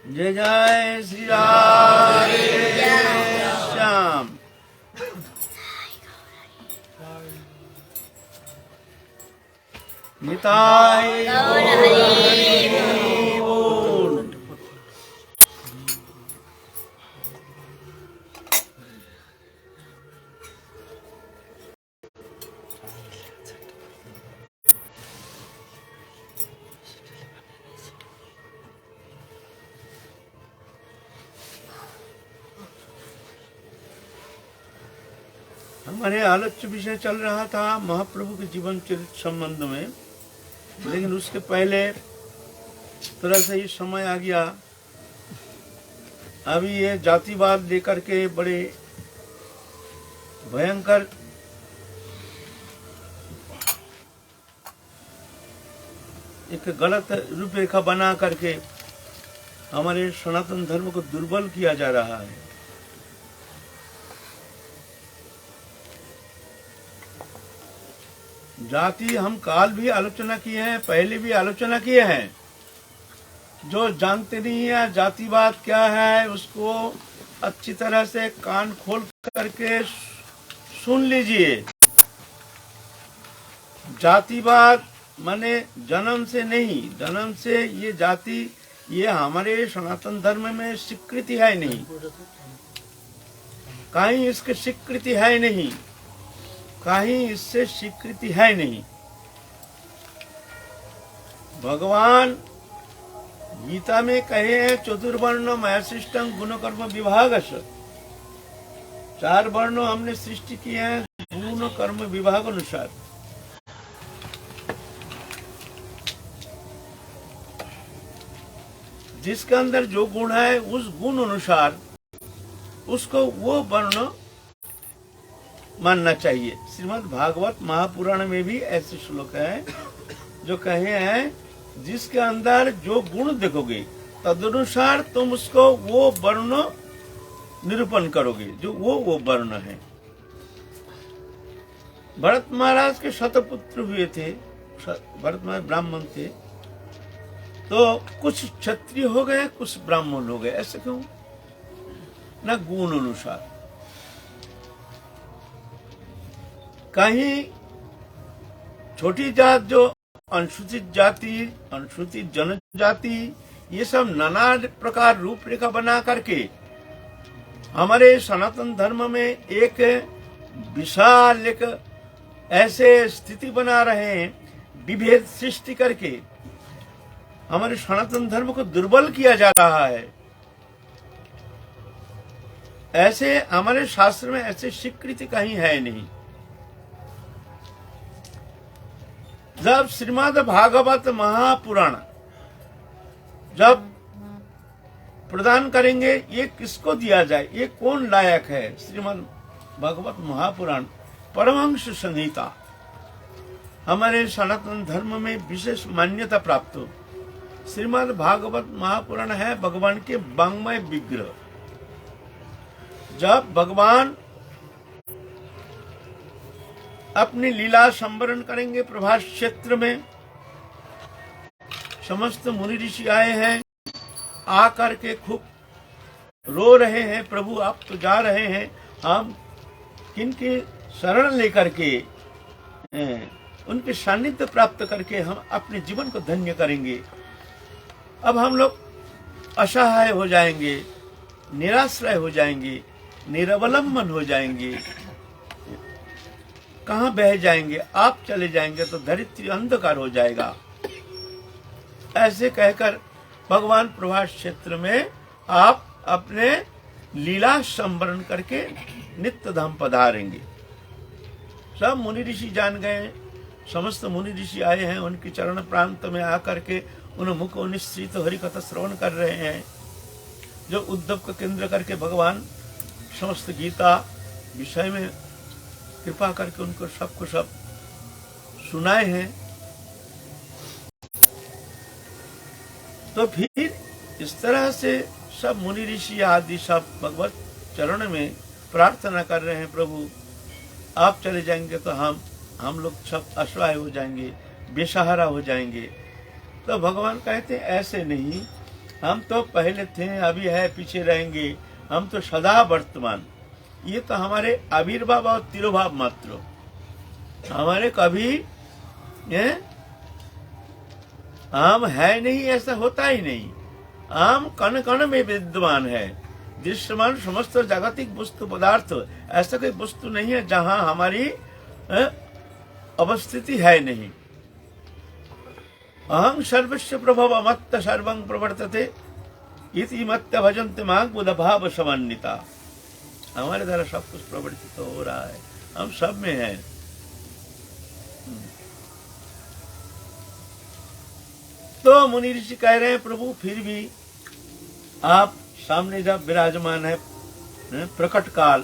जय जय श्री राम श्याम। निताय बोल। हमारे आलोच्य विषय चल रहा था महाप्रभु के जीवन चरित्र संबंध में, लेकिन उसके पहले थोड़ा सा ही समय आ गया। अभी ये जातिवाद लेकर के बड़े भयंकर एक गलत रूपरेखा बना करके हमारे सनातन धर्म को दुर्बल किया जा रहा है। जाति हम काल भी आलोचना किए हैं, पहले भी आलोचना किए हैं। जो जानते नहीं है जातिवाद क्या है, उसको अच्छी तरह से कान खोल करके सुन लीजिए। जातिवाद माने जन्म से नहीं, जन्म से ये जाति ये हमारे सनातन धर्म में स्वीकृति है नहीं, कहीं इसकी स्वीकृति है नहीं, कहीं इससे स्वीकृति है नहीं। भगवान गीता में कहे हैं चतुर्वर्ण मयशिष्टं गुण कर्म विभागश। 4 वर्णों हमने सृष्टि किए हैं गुण कर्म विभाग अनुसार। जिसके अंदर जो गुण है उस गुण अनुसार उसको वो वर्ण मानना चाहिए। श्रीमद् भागवत महापुराण में भी ऐसे श्लोक हैं जो कहे हैं जिसके अंदर जो गुण देखोगे तदनुसार तुम उसको वो वर्ण निरूपण करोगे जो वो वर्ण है। भरत महाराज के शतपुत्र हुए थे, भरत महाराज ब्राह्मण थे, तो कुछ क्षत्रिय हो गए कुछ ब्राह्मण हो गए। ऐसे क्यों? न गुण अनुसार। कहीं छोटी जात जो अनुसूचित जाति, अनुसूचित जनजाति, ये सब नाना प्रकार रूपरेखा बना करके हमारे सनातन धर्म में एक विशाल एक ऐसे स्थिति बना रहे हैं, विभेद सृष्टि करके हमारे सनातन धर्म को दुर्बल किया जा रहा है। ऐसे हमारे शास्त्र में ऐसे स्वीकृति कहीं है नहीं। जब श्रीमद् भागवत महापुराण जब प्रदान करेंगे, ये किसको दिया जाए, ये कौन लायक है? श्रीमद् भागवत महापुराण परमहंस संहिता हमारे सनातन धर्म में विशेष मान्यता प्राप्त हो। श्रीमद् भागवत महापुराण है भगवान के वांग्मय विग्रह। जब भगवान अपनी लीला संवरण करेंगे प्रभास क्षेत्र में, समस्त मुनि ऋषि आए हैं, आकर के खूब रो रहे हैं, प्रभु आप तो जा रहे हैं, हम किनकी शरण लेकर के उनके सानिध्य प्राप्त करके हम अपने जीवन को धन्य करेंगे। अब हम लोग असहाय हो जाएंगे, निराश्रय हो जाएंगे, निरवलंबन हो जाएंगे, कहाँ बह जाएंगे, आप चले जाएंगे तो धरित्री अंधकार हो जाएगा। ऐसे कहकर भगवान प्रभास क्षेत्र में आप अपने लीला संवरण करके नित्य धाम पधारेंगे। सब मुनि ऋषि जान गए, समस्त मुनि ऋषि आए हैं, उनके चरण प्रांत में आकर के उन मुख निश्चित हरि कथा श्रवण कर रहे हैं। जो उद्धव को केंद्र करके भगवान समस्त गीता विषय में कृपा करके उनको सबको सब सुनाए हैं। तो फिर इस तरह से सब मुनि ऋषि आदि सब भगवत चरण में प्रार्थना कर रहे हैं, प्रभु आप चले जाएंगे तो हम लोग सब असहाय हो जाएंगे, बेसहारा हो जाएंगे। तो भगवान कहते हैं ऐसे नहीं, हम तो पहले थे, अभी है, पीछे रहेंगे, हम तो सदा वर्तमान। ये तो हमारे आविर्भाव और तिरोभाव मात्र, हमारे कभी हम है नहीं, ऐसा होता ही नहीं। हम कण कण में विद्यमान है। दृश्यमान समस्त जागतिक वस्तु पदार्थ, ऐसा कोई वस्तु नहीं है जहां हमारी अवस्थिति है नहीं। अहं सर्वस्य प्रभव मत्त सर्वं प्रवर्तते इति मत्त भजन्ते मां बुध भाव समन्विता। हमारे द्वारा सब कुछ प्रवर्तित हो रहा है, हम सब में हैं। तो मुनि ऋषि कह रहे हैं, प्रभु फिर भी आप सामने जब विराजमान है, प्रकट काल,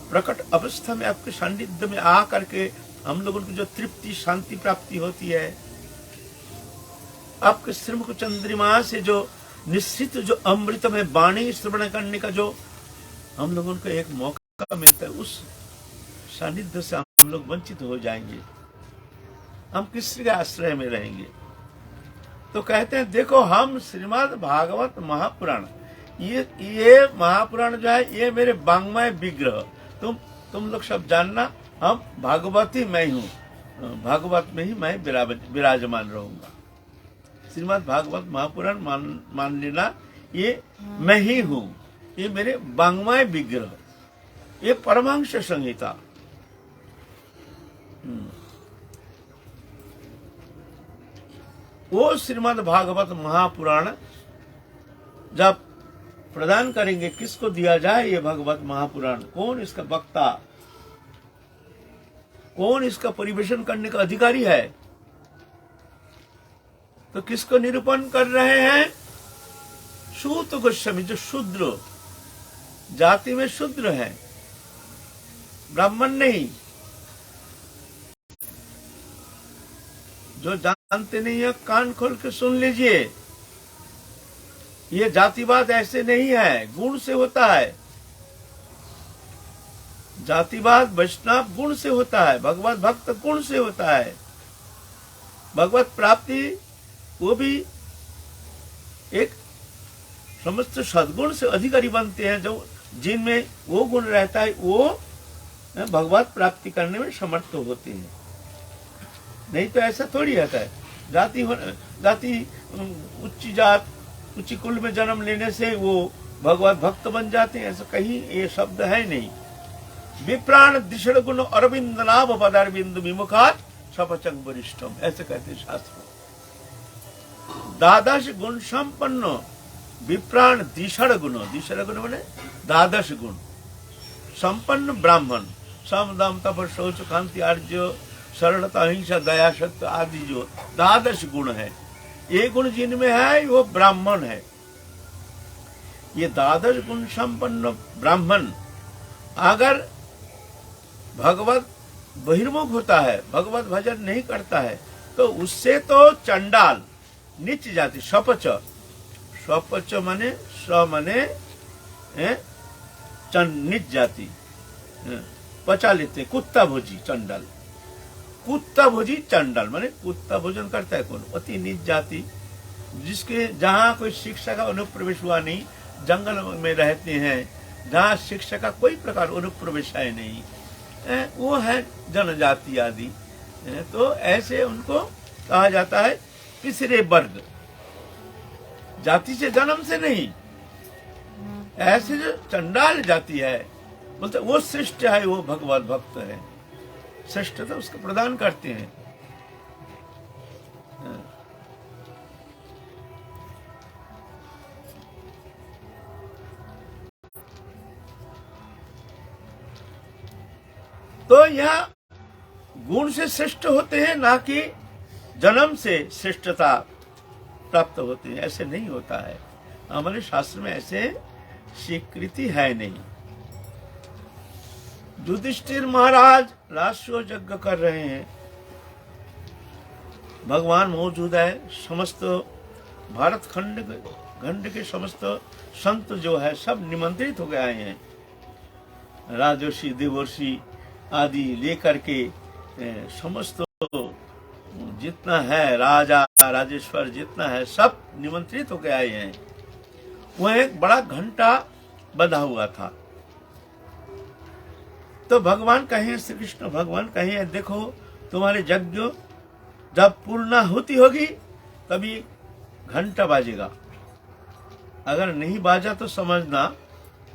प्रकट अवस्था में आपके सानिध्य में आ करके हम लोगों को जो तृप्ति शांति प्राप्ति होती है, आपके श्रीमुख चंद्रिमा से जो निश्चित जो अमृत में वाणी श्रवण करने का जो हम लोगों को एक मौका मिलता है, उस सानिध्य से हम लोग वंचित हो जाएंगे। हम किसके आश्रय में रहेंगे? तो कहते हैं, देखो हम श्रीमद् भागवत महापुराण, ये महापुराण जो है, ये मेरे वाङ्मय विग्रह, तुम लोग सब जानना, हम भागवती मैं हूँ, भागवत में ही मैं विराजमान रहूंगा। श्रीमद् भागवत महापुराण मान लेना, ये मैं ही हूँ, ये मेरे वाङ्मय विग्रह, ये परमहंस संहिता। वो श्रीमद् भागवत महापुराण जब प्रदान करेंगे, किसको दिया जाए ये भगवत महापुराण? कौन इसका वक्ता, कौन इसका परिवेशन करने का अधिकारी है? तो किसको निरूपण कर रहे हैं? सूत गोस्वामी, जो शूद्र जाति में शूद्र है, ब्राह्मण नहीं, जो जानते नहीं है कान खोल के सुन लीजिए। ये जातिवाद ऐसे नहीं है, गुण से होता है। जातिवाद वैष्णव गुण से होता है, भगवत भक्त गुण से होता है। भगवत प्राप्ति वो भी एक समस्त सद्गुण से अधिकारी बनते हैं, जो जिनमें वो गुण रहता है, वो भगवत प्राप्ति करने में समर्थ होते हैं। नहीं तो ऐसा थोड़ी रहता है। जाति उच्च जात, उच्च कुल में जन्म लेने से वो भगवत भक्त बन जाते हैं, ऐसा कहीं ये शब्द है नहीं। विप्राण दिशण गुण अरविंद नाभ पदारविंद विमुखात सपचंग वरिष्ठम, ऐसे कहते हैं शास्त्र। द्वादश गुण संपन्न विप्राण दिशण गुण माने द्वादश गुण संपन्न ब्राह्मण, सम दम तप शौच कांति आर्य सरलता अहिंसा दया सत्य आदि जो द्वादश गुण है, ये गुण जिनमें है वो ब्राह्मण है। ये द्वादश गुण संपन्न ब्राह्मण अगर भगवत बहिर्मुख होता है, भगवत भजन नहीं करता है, तो उससे तो चंडाल नीच जाति, स्वपच, स्वपच माने स्व माने नीच जाति, पचा लेते, कुत्ता भोजी चंडाल, कुत्ता भोजी चंडाल माने कुत्ता भोजन करता है कौन? अति नीच जाति, जिसके जहाँ कोई शिक्षा का अनुप्रवेश हुआ नहीं, जंगल में रहते हैं, जहाँ शिक्षा का कोई प्रकार अनुप्रवेश है नहीं, वो है जनजाति आदि। तो ऐसे उनको कहा जाता है पिछड़े वर्ग, जाति से जन्म से नहीं। ऐसे जो चंडाल जाति है, बोलते वो श्रेष्ठ है, वो भगवत भक्त है, श्रेष्ठता उसको प्रदान करते हैं। तो यह गुण से श्रेष्ठ होते हैं, ना कि जन्म से श्रेष्ठता प्राप्त होते हैं, ऐसे नहीं होता है। हमारे शास्त्र में ऐसे स्वीकृति है नहीं। युधिष्ठिर महाराज राष्ट्र यज्ञ कर रहे हैं, भगवान मौजूद है, समस्त भारत खंड के समस्त संत जो है सब निमंत्रित हो गए आए हैं, राजर्षि देवर्षि आदि लेकर के समस्त जितना है राजा राजेश्वर जितना है सब निमंत्रित होकर आए हैं। वह एक बड़ा घंटा बंधा हुआ था। तो भगवान कहे, श्री कृष्ण भगवान कहे, देखो तुम्हारे यज्ञ जब पूर्णाहुति होगी तभी घंटा बाजेगा, अगर नहीं बाजा तो समझना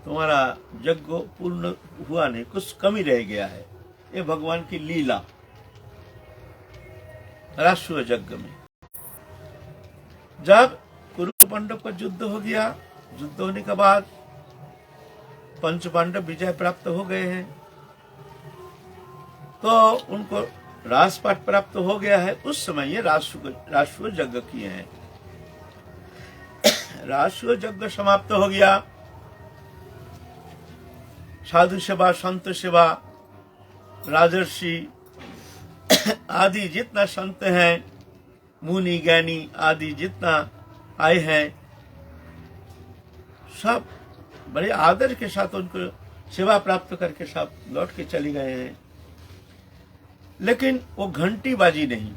तुम्हारा यज्ञ पूर्ण हुआ नहीं, कुछ कमी रह गया है। ये भगवान की लीला राष्ट्रीय यज्ञ में। जब कुरु पांडव का युद्ध हो गया, युद्ध होने के बाद पंच पांडव विजय प्राप्त हो गए हैं, तो उनको राजपाट प्राप्त हो गया है। उस समय ये राष्ट्रीय यज्ञ किए हैं। राष्ट्रीय यज्ञ समाप्त हो गया। साधु सेवा, संत सेवा, राजर्षि आदि जितना संत हैं, मुनि ज्ञानी आदि जितना आए हैं, सब बड़े आदर के साथ उनको सेवा प्राप्त करके सब लौट के चले गए हैं। लेकिन वो घंटी बाजी नहीं।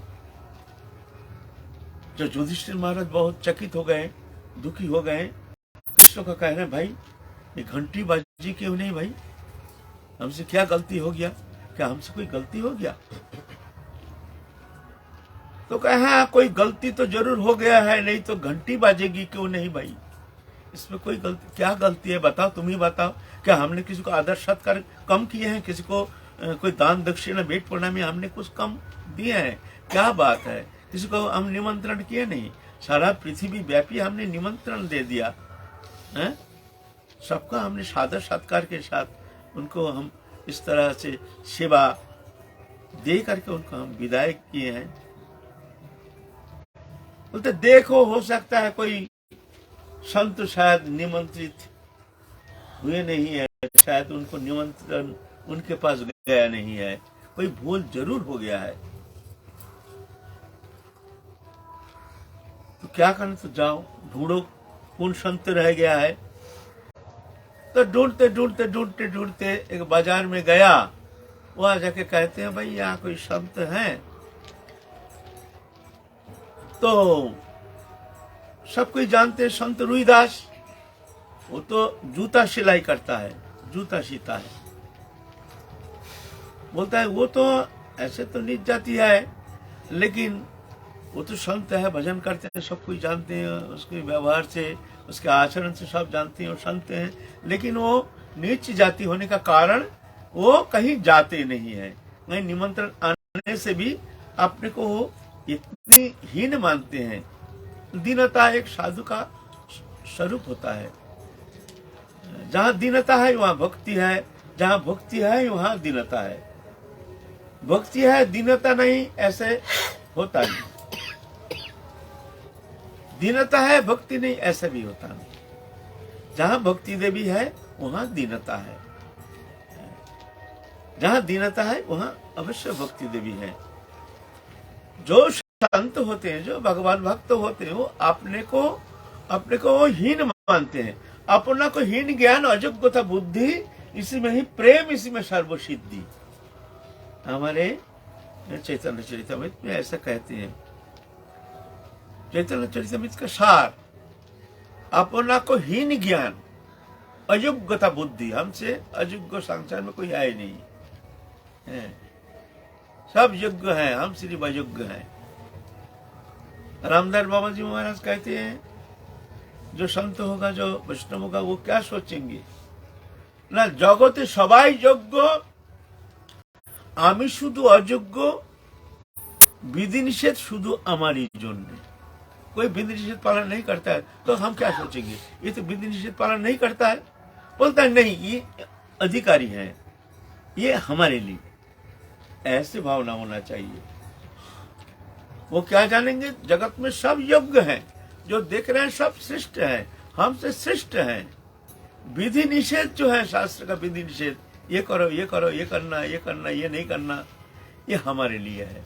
जो युधिष्ठिर महाराज बहुत चकित हो गए, दुखी हो गए, कृष्ण को कह रहे हैं, भाई ये घंटी बाजी क्यों नहीं भाई, हमसे क्या गलती हो गया, क्या हमसे कोई गलती हो गया? तो कहा कोई गलती तो जरूर हो गया है, नहीं तो घंटी बाजेगी क्यों नहीं भाई, इसमें कोई गलती, क्या गलती है बताओ, तुम ही बताओ। क्या हमने किसी को आदर सत्कार कम किए हैं? किसी को कोई दान दक्षिणा भेंट प्रणामी हमने कुछ कम दिए हैं? क्या बात है? किसी को हम निमंत्रण किए नहीं? सारा पृथ्वी व्यापी हमने निमंत्रण दे दिया है, सबका हमने सादर सत्कार के साथ उनको हम इस तरह से सेवा दे करके उनको हम विदाई किए हैं। बोलते देखो, हो सकता है कोई संत शायद निमंत्रित हुए नहीं है, शायद उनको निमंत्रण उनके पास गया नहीं है, कोई भूल जरूर हो गया है। तो क्या करना, तो जाओ ढूंढो कौन संत रह गया है। तो ढूंढते ढूंढते ढूंढते ढूंढते एक बाजार में गया, वहां जाके कहते हैं, भाई यहाँ कोई संत हैं? तो सब कोई जानते हैं संत रुईदास, वो तो जूता सिलाई करता है, जूता सीता है। बोलता है वो तो ऐसे तो नीच जाती है, लेकिन वो तो संत है, भजन करते हैं, सब कोई जानते हैं, उसके व्यवहार से, उसके आचरण से सब जानते हैं, वो संत हैं। लेकिन वो नीच जाति होने का कारण वो कहीं जाते नहीं है, वहीं निमंत्रण आने से भी अपने को वो इतनी हीन मानते हैं। दीनता एक साधु का स्वरूप होता है। जहाँ दीनता है वहाँ भक्ति है, जहाँ भक्ति है वहाँ दीनता है। भक्ति है, दीनता नहीं, ऐसे होता नहीं। दीनता है, भक्ति नहीं, ऐसा भी होता नहीं। जहाँ भक्ति देवी है वहाँ दीनता है, जहाँ दीनता है वहाँ अवश्य भक्ति देवी है। जो संत होते हैं, जो भगवान भक्त होते हैं, वो अपने को वो हीन मानते हैं। अपना को हीन ज्ञान, अयोग्यता बुद्धि, इसी में ही प्रेम, इसी में सर्वसिद्धि। हमारे चैतन्य चरितमृत में ऐसा कहते हैं, चैतन्य चरितमृत का सार, अपना को हीन ज्ञान, अयोग्यता बुद्धि, हमसे अयोग्य संसार में कोई आए नहीं है, सब योग्य हैं, हम सिर्फ अयोग्य हैं। रामदास बाबा जी महाराज कहते हैं, जो संत होगा, जो वैष्णव होगा, वो क्या सोचेंगे ना, जगते सबाई योग्य, आमी शुधु अयोग्य, विधि निषेध शुधु हमारी जन्य। कोई विधि निषेध पालन नहीं करता है तो हम क्या सोचेंगे, ये तो विधि निषेध पालन नहीं करता है। बोलता है नहीं, ये अधिकारी है, ये हमारे लिए, ऐसे भावना होना चाहिए। वो क्या जानेंगे, जगत में सब योग्य हैं, जो देख रहे हैं सब श्रेष्ठ हैं, हमसे श्रेष्ठ हैं। विधि निषेध जो है, शास्त्र का विधि निषेध, ये करो, ये करो, ये करना, ये करना, ये नहीं करना, ये हमारे लिए है।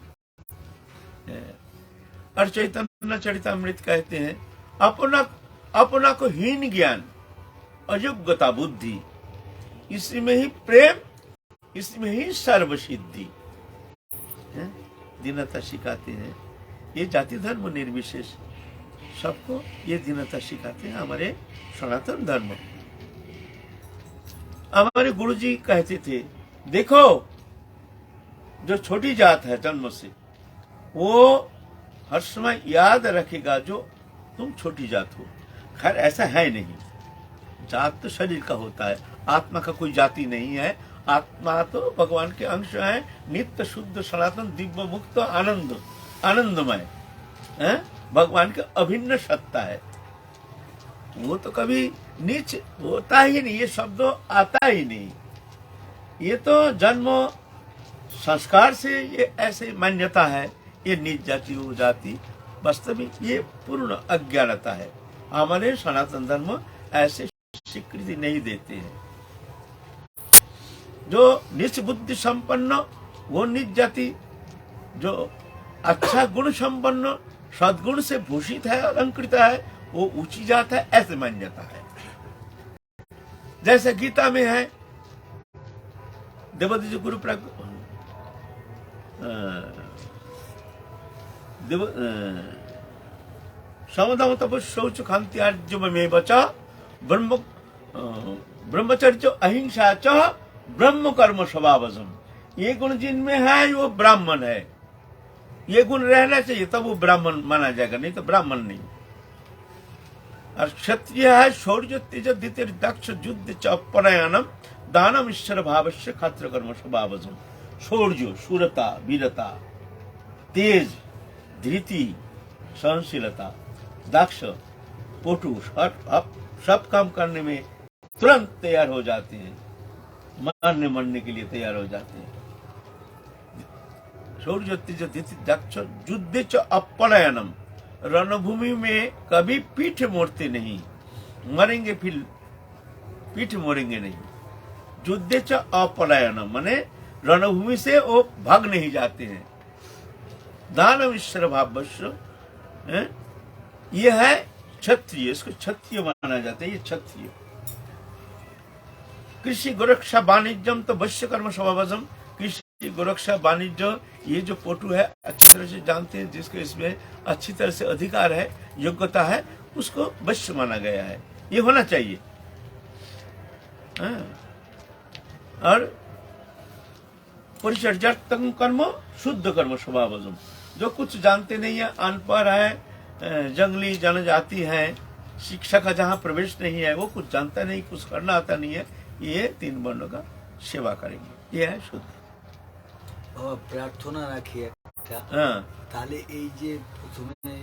और चैतन्य चरितमृत कहते हैं, अपना को हीन ज्ञान, अयोग्यता बुद्धि, इसी में ही प्रेम, इसमें ही सर्वसिद्धि। दीनता सिखाते हैं। ये जाति धर्म निर्विशेष सबको ये दीनता सिखाते हैं हमारे सनातन धर्म। हमारे गुरुजी कहते थे, देखो जो छोटी जात है जन्म से, वो हर समय याद रखेगा जो तुम छोटी जात हो। खैर ऐसा है नहीं, जात तो शरीर का होता है, आत्मा का कोई जाति नहीं है। आत्मा तो भगवान के अंश है, नित्य शुद्ध सनातन दिव्य मुक्त आनंद आनंदमय है, भगवान की अभिन्न सत्ता है। वो तो कभी नीच होता ही नहीं, ये शब्द आता ही नहीं। ये तो जन्म संस्कार से ये ऐसे मान्यता है, ये नीच जाति वो जाति, वास्तविक ये पूर्ण अज्ञानता है। हमारे सनातन धर्म ऐसे स्वीकृति नहीं देते हैं। जो निच बुद्धि संपन्न वो निच जाति, जो अच्छा गुण संपन्न सद्गुण से भूषित है, अलंकृत है, वो ऊंची जात है, ऐसे मान्यता है। जैसे गीता में है, देवदत्त जी गुरु समदम तप शौच खांत्यार्जुमेव च ब्रह्मचर्य अहिंसा च ब्रह्म कर्म स्वभावजम। ये गुण जिनमें है वो ब्राह्मण है, ये गुण रहना चाहिए तब वो ब्राह्मण माना जाएगा, नहीं तो ब्राह्मण नहीं। और क्षत्रिय है शौर्य तेज दितिर दक्ष युद्ध च परायणम दानम ईश्वर भावस्य खात्र कर्म स्वभावजम। शौर्य शूरता वीरता, तेज धृति सहनशीलता, दक्ष पटु, सब काम करने में तुरंत तैयार हो जाते हैं, मरने के लिए तैयार हो जाते हैं। शौर्य तेज धृति दक्ष युद्ध च अपलायनम, रणभूमि में कभी पीठ मोड़ते नहीं, मरेंगे फिर पीठ मोड़ेंगे नहीं। युद्ध च अपलायनम माने रणभूमि से वो भाग नहीं जाते हैं। दानव ईश्वर भावस्य, ये है क्षत्रिय, इसको क्षत्रिय माना जाता है, ये क्षत्रिय। कृषि गोरक्षा वाणिज्यम तो वश्य कर्म स्वभावजम। कृषि गोरक्षा वाणिज्य, ये जो पटु है अच्छी तरह से जानते हैं, जिसके इसमें अच्छी तरह से अधिकार है, योग्यता है, उसको वश्य माना गया है, ये होना चाहिए। और परिचर्यात्मक कर्म शुद्ध कर्म स्वभावजम। जो कुछ जानते नहीं है, अनपढ़ है, जंगली जनजाति है, शिक्षा का जहाँ प्रवेश नहीं है, वो कुछ जानता नहीं, कुछ करना आता नहीं है, ये 3 वर्णों का सेवा करेंगे, ये है शुद्ध। প্রার্থনা রাখি একটা, তাহলে এই যে প্রথমে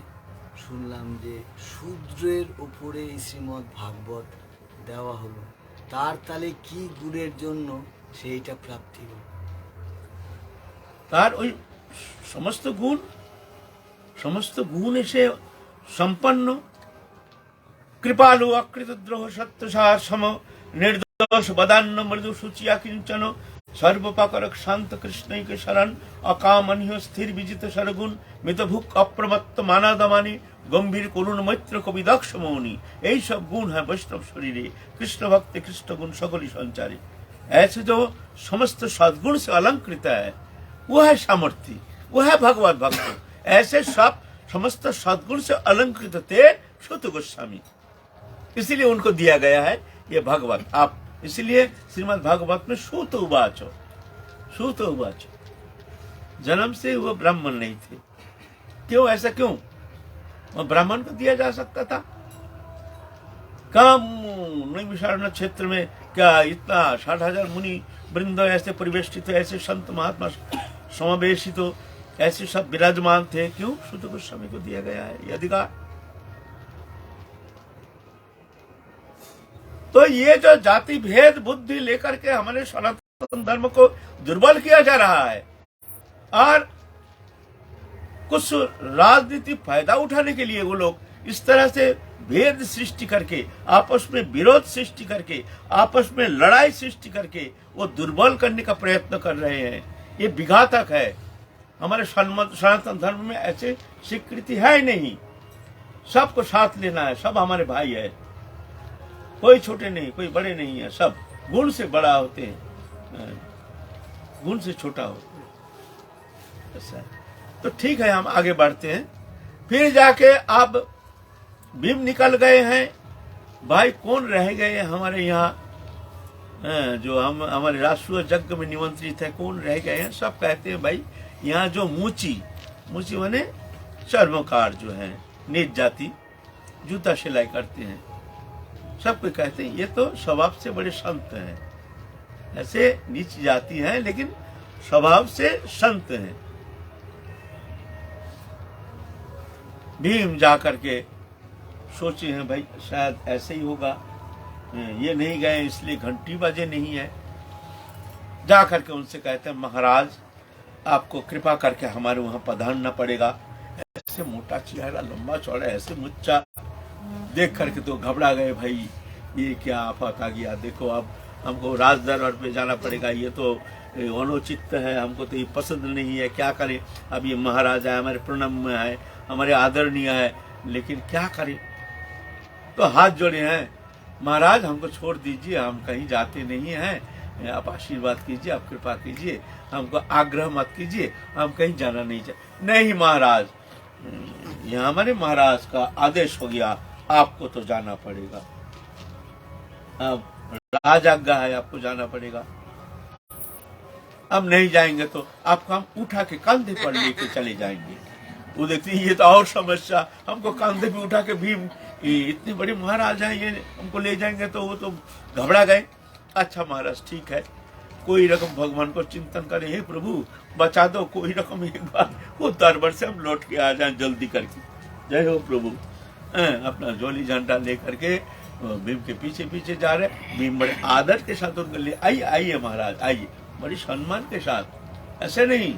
শুনলাম যে শূদ্রের উপরে শ্রীমদ্ ভাগবত দেওয়া হলো, তার তাহলে কি গুণের জন্য সেইটা প্রাপ্তি হলো? তার ওই সমস্ত গুণ এসে সম্পন্ন, কৃপালু অকৃত দ্রোহ সত্যসার সম निर्दोष बदान्न मृदु सुचिया किंचन सर्वपाकरक शांत कृष्ण के शरण अकामनीय स्थिर विजित सरगुण मितभुक अप्रमत्त मानादमानी गंभीर करुण मैत्र कवि दक्ष मौनी। यही सब गुण है वैष्णव शरीरे, कृष्ण भक्त कृष्ण गुण सकली संचारी। ऐसे जो समस्त सद्गुण से अलंकृत है वो है सामर्थ्य, वो है भगवत भक्त। ऐसे सब समस्त सद्गुण से अलंकृत थे सूत गोस्वामी, इसीलिए उनको दिया गया है ये भगवत। आप इसलिए श्रीमद् भागवत में सूत उवाच जन्म से वो ब्राह्मण नहीं थे। क्यों, ऐसा क्यों? वो ब्राह्मण को दिया जा सकता था। कम नैमिषारण्य क्षेत्र में क्या इतना 60,000 मुनि वृंद ऐसे परिवेष्टित, ऐसे संत महात्मा समावेशित, ऐसे सब विराजमान थे, क्यों सूत गोस्वामी को दिया गया है ये अधिकार? तो ये जो जाति भेद बुद्धि लेकर के हमारे सनातन धर्म को दुर्बल किया जा रहा है, और कुछ राजनीति फायदा उठाने के लिए वो लोग इस तरह से भेद सृष्टि करके, आपस में विरोध सृष्टि करके, आपस में लड़ाई सृष्टि करके वो दुर्बल करने का प्रयत्न कर रहे हैं। ये विघातक है। हमारे सनातन धर्म में ऐसे स्वीकृति है नहीं। सबको साथ लेना है, सब हमारे भाई है, कोई छोटे नहीं, कोई बड़े नहीं है, सब गुण से बड़ा होते हैं, गुण से छोटा होते हैं। ऐसा तो ठीक है, हम आगे बढ़ते हैं। फिर जाके अब भीम निकल गए हैं, भाई कौन रह गए हैं हमारे यहाँ, जो हम हमारे राष्ट्रीय यज्ञ में निमंत्रित है, कौन रह गए हैं। सब कहते हैं भाई यहाँ जो मूची माने चर्मकार जो है, नीच जाति, जूता सिलाई करते हैं, सबको कहते हैं ये तो स्वभाव से बड़े संत हैं। ऐसे नीच जाति हैं लेकिन स्वभाव से संत हैं। भीम जा करके सोचे हैं भाई शायद ऐसे ही होगा, ये नहीं गए इसलिए घंटी बजे नहीं है। जा करके उनसे कहते हैं महाराज आपको कृपा करके हमारे वहां पधारना पड़ेगा। ऐसे मोटा चेहरा, लंबा चौड़ा, ऐसे मुच्चा देख करके तो घबरा गए, भाई ये क्या आफत आ गया, देखो अब हमको राज दरबार पे जाना पड़ेगा, ये तो अनुचित है, हमको तो ये पसंद नहीं है, क्या करें। अब ये महाराज है, हमारे प्रणम्य है, हमारे आदरणीय है, लेकिन क्या करें। तो हाथ जोड़े हैं, महाराज हमको छोड़ दीजिए, हम कहीं जाते नहीं हैं, आप आशीर्वाद कीजिए, आप कृपा कीजिए, हमको आग्रह मत कीजिए, हम कहीं जाना नहीं चाहिए। नहीं महाराज, यहाँ हमारे महाराज का आदेश हो गया, आपको तो जाना पड़ेगा, अब राज आज्ञा है, आपको जाना पड़ेगा। अब नहीं जाएंगे तो आपको हम उठा के कंधे पर लेके चले जाएंगे। वो देखते ये तो और समस्या, हमको कंधे पे उठा के भीम इतने बड़े महाराज हैं, ये हमको ले जाएंगे, तो वो तो घबरा गए। अच्छा महाराज ठीक है, कोई रकम भगवान को चिंतन करे, हे प्रभु बचा दो, कोई रकम एक बार वो दरबार से हम लौट के आ जाए जल्दी करके। जय हो प्रभु। अपना जोली झंडा लेकर के भीम के पीछे पीछे जा रहे। भीम बड़े आदर के साथ उनके लिए आइए आइए महाराज आइए, बड़ी सम्मान के साथ, ऐसे नहीं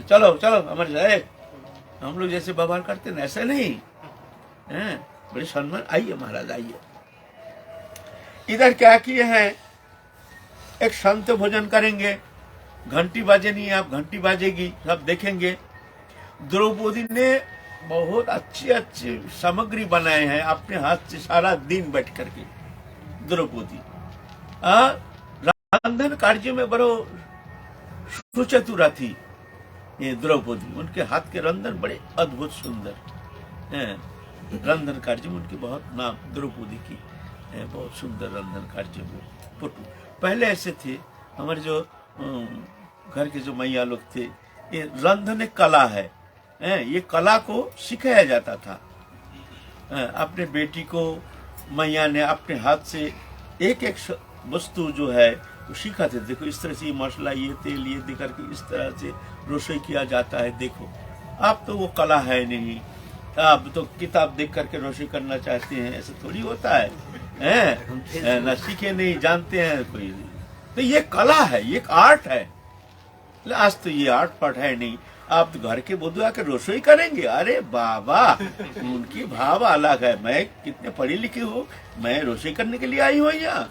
चलो चलो हमारे साथ हम लोग जैसे व्यवहार करते हैं ऐसे नहीं, बड़े सम्मान, आइए महाराज आइए। इधर क्या किए हैं, एक संत भोजन करेंगे, घंटी बाजे नहीं, आप घंटी बाजेगी, सब देखेंगे। द्रौपदी ने बहुत अच्छी अच्छी सामग्री बनाए हैं अपने हाथ से, सारा दिन बैठ करके। द्रौपदी रंधन कार्य में बड़ो सुचतुरा थी ये द्रौपदी, उनके हाथ के रंधन बड़े अद्भुत सुंदर हैं। रंधन कार्य में उनकी बहुत नाम, द्रौपदी की बहुत सुंदर रंधन कार्य में पटु। पहले ऐसे थे हमारे जो घर के जो मैया लोग थे, ये रंधन एक कला है, ये कला को सिखाया जाता था। अपने बेटी को मैया ने अपने हाथ से एक एक वस्तु जो है वो सिखाते, देखो इस तरह से ये मसला, ये तेल, ये देकर के इस तरह से रसोई किया जाता है। देखो आप तो वो कला है नहीं, आप तो किताब देख करके रसोई करना चाहते हैं, ऐसा थोड़ी होता है, ना सीखे नहीं, जानते हैं कोई। तो ये कला है, ये एक आर्ट है। आज तो ये आर्ट पार्ट है नहीं, आप तो घर के बुद्धू आकर रसोई करेंगे, अरे बाबा उनकी भाव अलग है। मैं कितने पढ़ी लिखी हूँ, मैं रसोई करने के लिए आई हूँ यहाँ,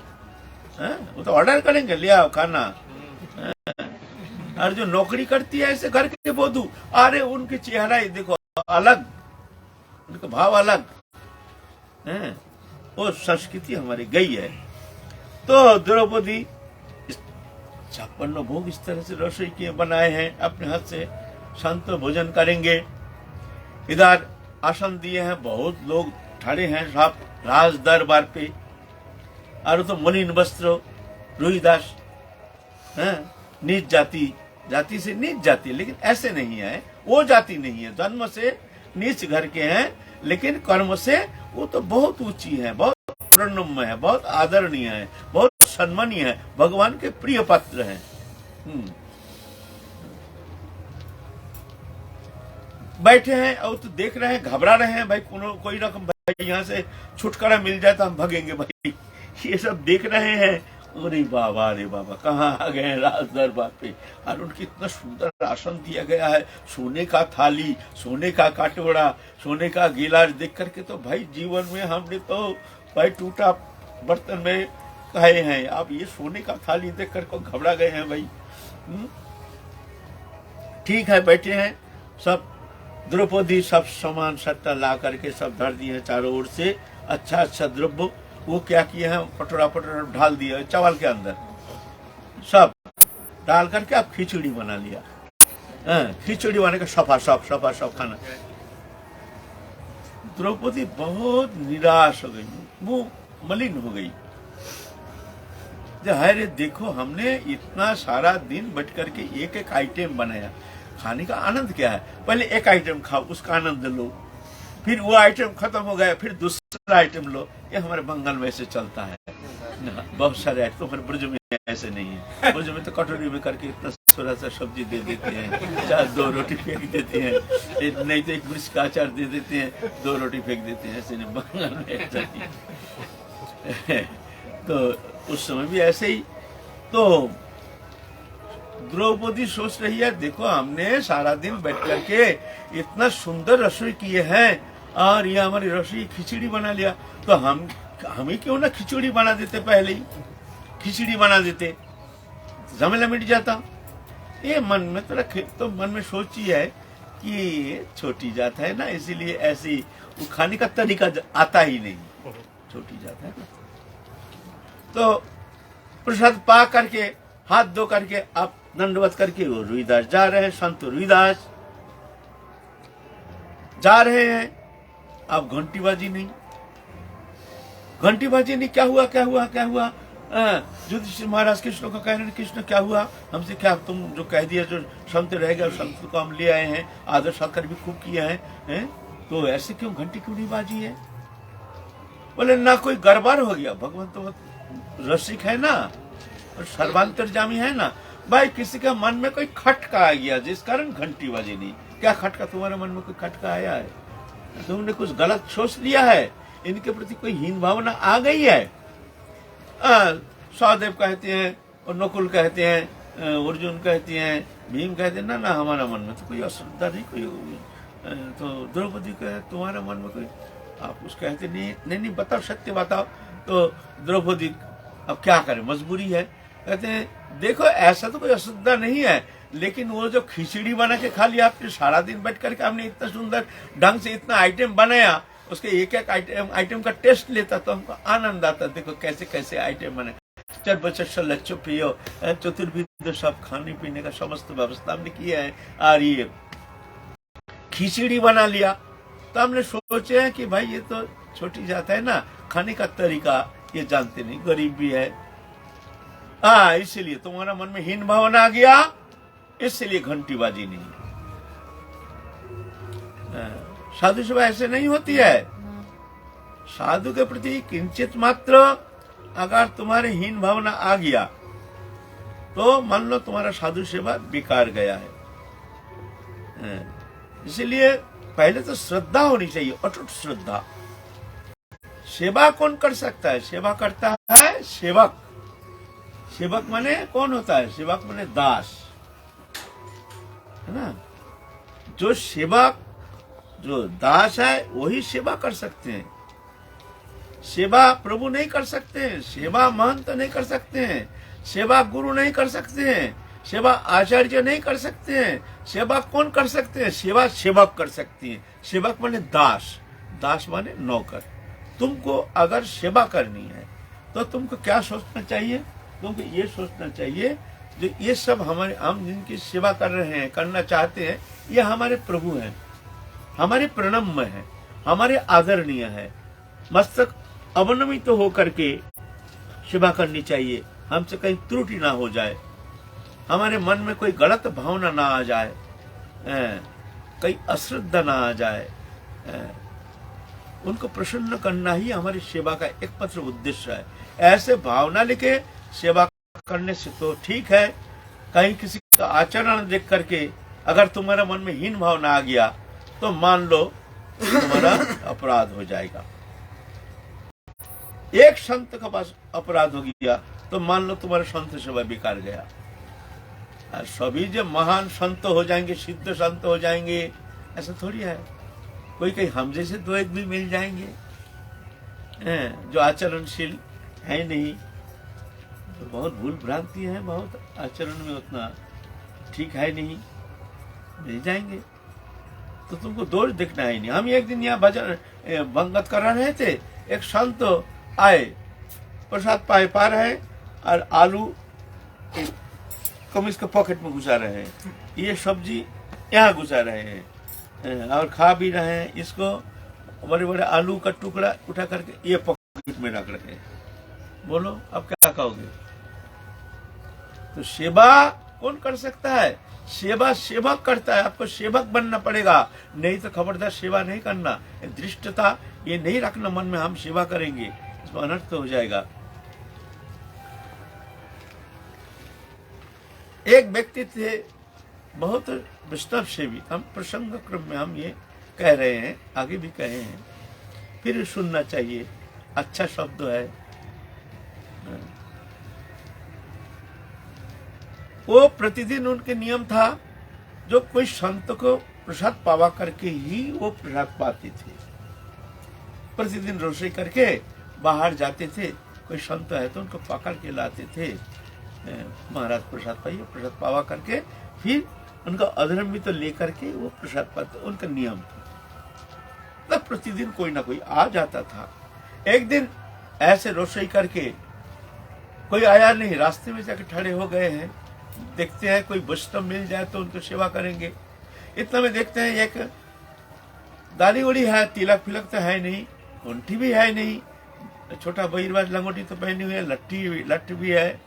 वो तो ऑर्डर करेंगे, ले आओ खाना। और जो नौकरी करती है ऐसे घर के बुद्धू, अरे उनके चेहरा ही देखो अलग, उनका भाव अलग है, वो संस्कृति हमारी गई है। तो द्रौपदी 56 भोग इस तरह से रसोई किए बनाए हैं अपने हाथ से, संत भोजन करेंगे। इधर आसन दिए हैं, बहुत लोग खड़े हैं सब राज दरबार पे, और तो मलिन वस्त्र, रोहिदास, नीच जाति, जाति से नीच जाति, लेकिन ऐसे नहीं है, वो जाति नहीं है, जन्म से नीच घर के हैं, लेकिन कर्म से वो तो बहुत ऊंची है, बहुत प्रणम्य है, बहुत आदरणीय है, बहुत सम्मानीय है, भगवान के प्रिय पात्र हैं। बैठे हैं और तो देख रहे हैं, घबरा रहे हैं, भाई कोई रकम भाई यहाँ से छुटकारा मिल जाए तो हम भगेंगे भाई। ये सब देख रहे हैं, अरे बाबा कहाँ आ गए राज दरबार पे। और उनकी इतना सुंदर आसन दिया गया है, सोने का थाली, सोने का कटोरा, सोने का गिलास देख करके तो भाई जीवन में हमने तो भाई टूटा बर्तन में खाए हैं, आप ये सोने का थाली देख कर घबरा गए हैं भाई। ठीक है, बैठे हैं सब। द्रौपदी सब सामान सट्टा ला करके सब धर दिए हैं चारों ओर से, अच्छा अच्छा द्रव्य। वो क्या किए हैं, कटोरा ढाल दिया चावल के अंदर, सब डाल करके आप खिचड़ी बना लिया। खिचड़ी बना के सफा सब खाना। द्रौपदी बहुत निराश हो गई, मुंह मलिन हो गई। अरे देखो, हमने इतना सारा दिन बैठ करके एक एक आइटम बनाया, खाने का आनंद क्या है? पहले एक आइटम खाओ, उसका आनंद लो, फिर वो आइटम खत्म हो गया, फिर दूसरा आइटम लो। ये हमारे बंगाल में ऐसे चलता है ना, बहुत सारे आइटम। हमारे ब्रज में ऐसे नहीं है। ब्रज में तो कटोरी में करके इतना थोड़ा सा सब्जी दे देते हैं, चाहे 2 रोटी फेंक देते हैं, नहीं तो एक मिर्च का अचार दे देते हैं, 2 रोटी फेंक देते हैं। ऐसे नहीं, बंगाल में ऐसा नहीं। तो उस समय भी ऐसे ही। तो द्रौपदी सोच रही है, देखो हमने सारा दिन बैठ करके इतना सुंदर रसोई किए हैं और ये हमारी रसोई खिचड़ी बना लिया, तो हमें क्यों ना खिचड़ी बना देते, पहले ही खिचड़ी बना देते, झमेला मिट जाता। ये मन में तो मन में सोची है कि छोटी जात है ना, इसीलिए ऐसी वो खाने का तरीका आता ही नहीं, छोटी जात है ना। तो प्रसाद पा करके हाथ धो करके आप दंडवत करके वो रुईदास जा रहे हैं, संत रुईदास जा रहे हैं। अब घंटी बाजी नहीं, घंटी बाजी नहीं। क्या हुआ क्या हुआ क्या हुआ? युधिष्ठिर महाराज कृष्ण को कह रहे हैं, कृष्ण क्या हुआ हमसे? क्या तुम जो कह दिया, जो संत रह गए, संत को हम ले आए हैं, आदर सत्कार भी खूब किया है, तो ऐसे क्यों घंटी क्यों नहीं बाजी है? बोले ना, कोई गड़बड़ हो गया। भगवान तो रसिक है ना और सर्वांतर्यामी है ना। भाई किसी का मन में कोई खटका आ गया जिस कारण घंटी बजी नहीं। क्या खटका? तुम्हारे मन में कोई खटका आया है? तुमने कुछ गलत सोच लिया है, इनके प्रति कोई हीन भावना आ गई है। सहदेव कहते हैं और नकुल कहते हैं, अर्जुन कहते हैं, भीम कहते हैं, ना हमारा मन में तो कोई अश्रद्धा नहीं, कोई। तो द्रौपदी कहे तुम्हारे मन में कोई, आप उस कहते नहीं बताओ, सत्य बताओ। तो द्रौपदी अब क्या करे, मजबूरी है। कहते हैं देखो ऐसा तो कोई अश्रद्धा नहीं है, लेकिन वो जो खिचड़ी बना के खा लिया आपने, सारा दिन बैठ करके हमने इतना सुंदर ढंग से इतना आइटम बनाया, उसके एक एक आइटम का टेस्ट लेता तो हमको आनंद आता। देखो कैसे कैसे आइटम बने, चर बचर लच्छो पियो, चतुर्विध सब खाने पीने का समस्त व्यवस्था हमने किया है। और ये खिचड़ी बना लिया तो हमने सोचे है कि भाई ये तो छोटी जात है ना, खाने का तरीका ये जानते नहीं, गरीब भी है, इसीलिए तुम्हारा मन में हीन भावना आ गया, इसलिए घंटी बाजी नहीं। साधु सेवा ऐसे नहीं होती है। साधु के प्रति किंचित मात्र अगर तुम्हारे हीन भावना आ गया तो मान लो तुम्हारा साधु सेवा बेकार गया है। इसलिए पहले तो श्रद्धा होनी चाहिए, अटूट श्रद्धा। सेवा कौन कर सकता है? सेवा करता है सेवक। सेवक माने कौन होता है? सेवक माने दास, है ना। जो सेवक, जो दास है वही सेवा कर सकते हैं। सेवा प्रभु नहीं कर सकते हैं, सेवा महंत नहीं कर सकते हैं, सेवा गुरु नहीं कर सकते हैं, सेवा आचार्य नहीं कर सकते हैं। सेवा कौन कर सकते हैं? सेवा सेवक कर सकती है। सेवक माने दास, दास माने नौकर। तुमको अगर सेवा करनी है तो तुमको क्या सोचना चाहिए? तुमको ये सोचना चाहिए जो ये सब हमारे, हम जिनकी सेवा कर रहे हैं, करना चाहते हैं, ये हमारे प्रभु हैं, हमारे प्रणम्य है, हमारे आदरणीय है। मस्तक अवनमित तो होकर के सेवा करनी चाहिए, हमसे कहीं त्रुटि ना हो जाए, हमारे मन में कोई गलत भावना ना आ जाए, कहीं अश्रद्धा ना आ जाए। उनको प्रसन्न करना ही हमारी सेवा का एकमात्र उद्देश्य है। ऐसे भावना लेके सेवा करने से तो ठीक है, कहीं किसी का आचरण देख करके अगर तुम्हारे मन में हीन भावना आ गया तो मान लो तुम्हारा अपराध हो जाएगा। एक संत का पास अपराध हो गया तो मान लो तुम्हारा संत सेवा बेकार गया। और सभी जो महान संत हो जाएंगे, सिद्ध संत हो जाएंगे, ऐसा थोड़ी है। कोई कहीं हम जैसे दो एक भी मिल जाएंगे जो आचरणशील है नहीं, तो बहुत भूल भ्रांति है, बहुत आचरण में उतना ठीक है नहीं, मिल जाएंगे तो तुमको दोष दिखना ही नहीं। हम एक दिन यहाँ भजन भंगत कर रहे थे, एक संत आए, प्रसाद पा रहे हैं और आलू कमीज के पॉकेट में घुसा रहे हैं, ये सब्जी यहाँ घुसा रहे हैं और खा भी रहे हैं। इसको बड़े बड़े आलू का टुकड़ा उठा करके ये पॉकेट में रख रहे हैं। बोलो अब क्या कहोगे? तो सेवा कौन कर सकता है? सेवा सेवक करता है। आपको सेवक बनना पड़ेगा, नहीं तो खबरदार सेवा नहीं करना। दृष्टता ये नहीं रखना मन में हम सेवा करेंगे, इसमें अनर्थ हो जाएगा। एक व्यक्ति थे बहुत वैष्णव सेवी, हम प्रसंग क्रम में हम ये कह रहे हैं, आगे भी कहे हैं, फिर सुनना चाहिए, अच्छा शब्द है। वो प्रतिदिन उनके नियम था, जो कोई संत को प्रसाद पावा करके ही वो प्रसाद पाते थे। प्रतिदिन रसोई करके बाहर जाते थे, कोई संत है तो उनको पकड़ के लाते थे, महाराज प्रसाद पाइए, प्रसाद पावा करके फिर उनका अधर्म भी तो लेकर के वो प्रसाद पाते, उनका नियम था। तब प्रतिदिन कोई ना कोई आ जाता था। एक दिन ऐसे रसोई करके कोई आया नहीं, रास्ते में जाके खड़े हो गए हैं, देखते हैं कोई वैष्णव मिल जाए तो उनको सेवा करेंगे। इतना में देखते हैं एक दाढ़ी उड़ी है, तिलक फिलक तो है नहीं, उंठी भी है नहीं, छोटा बहिरवाज लंगोटी तो पहनी हुई है, लट्ठ भी है,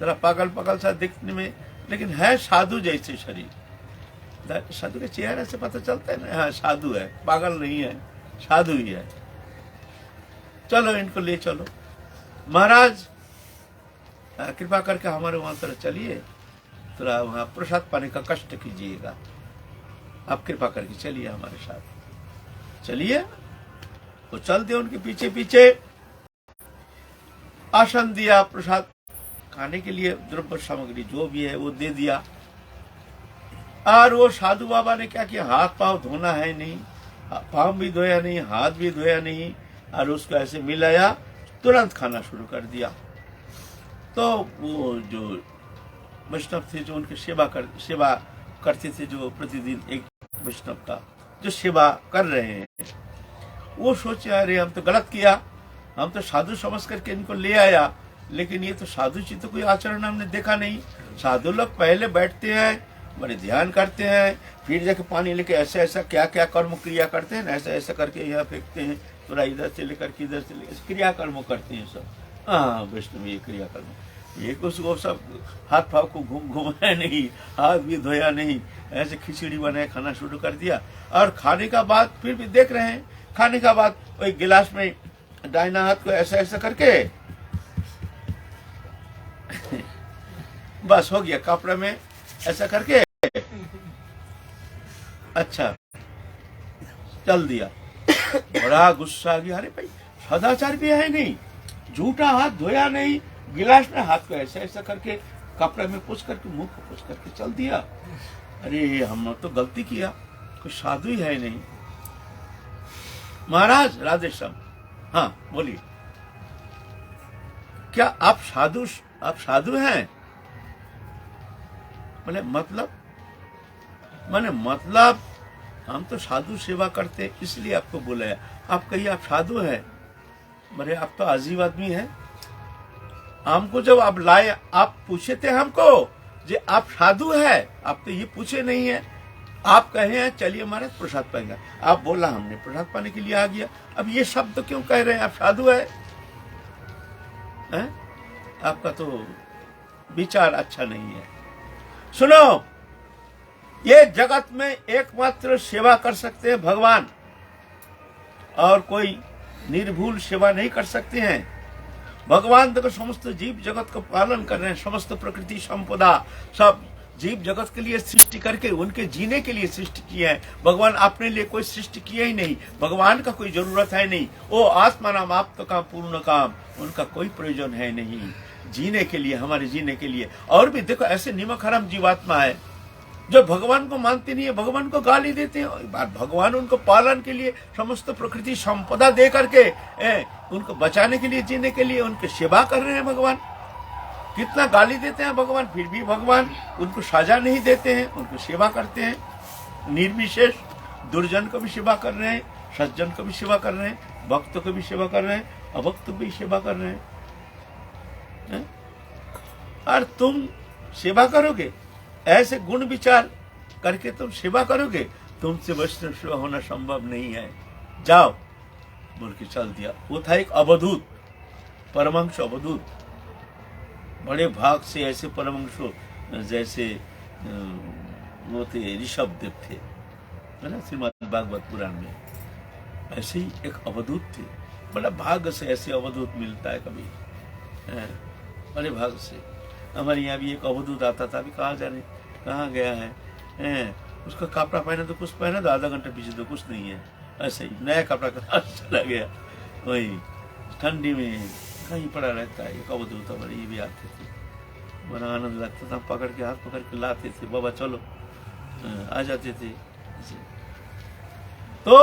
थोड़ा पागल सा दिखने में, लेकिन है साधु जैसे शरीर। साधु के चेहरे से पता चलता है ना, हाँ साधु है, पागल नहीं है, साधु ही है। चलो इनको ले चलो, महाराज कृपा करके हमारे वहां तरफ चलिए, थोड़ा वहां प्रसाद पाने का कष्ट कीजिएगा, आप कृपा करके चलिए हमारे साथ। चलिए, वो चल दिए उनके पीछे पीछे, आसन दिया, प्रसाद खाने के लिए द्रव्य सामग्री जो भी है वो दे दिया। और वो साधु बाबा ने क्या किया, हाथ पांव धोना है नहीं, पांव भी धोया नहीं, हाथ भी धोया नहीं, और उसको ऐसे मिलाया, तुरंत खाना शुरू कर दिया। तो वो जो वैष्णव थे, जो उनकी सेवा करते थे, जो प्रतिदिन एक वैष्णव का जो सेवा कर रहे हैं, वो सोचे अरे हम तो गलत किया, हम तो साधु समझ करके इनको ले आया, लेकिन ये तो साधु जी तो कोई आचरण हमने देखा नहीं। साधु लोग पहले बैठते हैं, बड़े ध्यान करते हैं, फिर जाके पानी लेके ऐसा ऐसा क्या क्या कर्म क्रिया करते हैं, ऐसा ऐसा करके यहाँ फेंकते हैं, थोड़ा इधर से लेकर के इधर से लेकर क्रिया कर्म करते हैं सब। हाँ वैष्णव ये क्रिया कर्म, ये कुछ वो सब हाथ पाव को घुमाया नहीं, हाथ भी धोया नहीं, ऐसे खिचड़ी बनाए खाना शुरू कर दिया। और खाने का बाद फिर भी देख रहे हैं, खाने का बाद वही गिलास में दाहिना हाथ को ऐसा ऐसा करके बस हो गया, कपड़े में ऐसा करके अच्छा चल दिया। बड़ा गुस्सा आ गया, अरे भाई सदाचार भी है नहीं, झूठा हाथ धोया नहीं, गिलास में हाथ को ऐसा ऐसा करके कपड़े में पूछ करके मुंह को पूछ करके चल दिया। अरे हम तो गलती किया, कोई साधु ही है नहीं। महाराज राधेश्याम, हाँ बोलिए, क्या आप साधु हैं? मतलब हम तो साधु सेवा करते इसलिए आपको बुलाया, आप कहिए आप साधु हैं? बोले आप तो अजीब आदमी हैं, हमको जब आप लाए आप पूछे थे हमको जे आप साधु है, आप तो ये पूछे नहीं है, आप कहे हैं चलिए महाराज प्रसाद पाएंगे, आप बोला हमने प्रसाद पाने के लिए आ गया, अब ये शब्द तो क्यों कह रहे हैं आप साधु है? आपका तो विचार अच्छा नहीं है। सुनो, ये जगत में एकमात्र सेवा कर सकते हैं भगवान, और कोई निर्भूल सेवा नहीं कर सकते हैं। भगवान देखो समस्त जीव जगत को पालन कर रहे हैं, समस्त प्रकृति संपदा सब जीव जगत के लिए सृष्टि करके उनके जीने के लिए सृष्टि किए हैं। भगवान अपने लिए कोई सृष्टि किया ही नहीं, भगवान का कोई जरूरत है नहीं, वो आत्मा नाम आप तो काम पूर्ण काम, उनका कोई प्रयोजन है नहीं जीने के लिए, हमारे जीने के लिए। और भी देखो ऐसे निमक हराम जीवात्मा है जो भगवान को मानते नहीं है, भगवान को गाली देते हैं, भगवान उनको पालन के लिए समस्त प्रकृति संपदा दे करके उनको बचाने के लिए, जीने के लिए उनकी सेवा कर रहे हैं। भगवान कितना गाली देते हैं भगवान, फिर भी भगवान उनको सजा नहीं देते हैं, उनको सेवा करते हैं निर्विशेष। दुर्जन को भी सेवा कर रहे हैं, सज्जन को भी सेवा कर रहे हैं, भक्त को भी सेवा कर रहे हैं, अभक्त को भी सेवा कर रहे हैं। और तुम सेवा करोगे, ऐसे गुण विचार करके तुम सेवा करोगे, तुमसे वैष्णव सेवा होना संभव नहीं है। जाओ बोल के चल दिया। वो था एक अवधूत, परमहंस अवधूत। बड़े भाग से ऐसे परमहंस जैसे वो थे, ऋषभ देव थे, है ना, श्रीमद् भागवत पुराण में। ऐसे ही एक अवधूत थे, बड़ा भाग्य से ऐसे अवधूत मिलता है कभी, बड़े भाग्य से। हमारे यहाँ भी एक अवधूत आता था, अभी कहाँ जाने कहाँ गया है, उसका कपड़ा पहना तो कुछ पहना, तो आधा घंटा पीछे तो कुछ नहीं है, ऐसे ही नया कपड़ा का चला गया। वही ठंडी में कहीं पड़ा रहता है। एक अवधूत हमारे ये भी आते थे, बड़ा आनंद लगता था, पकड़ के हाथ पकड़ के लाते थे, बाबा चलो, आ जाते थे। तो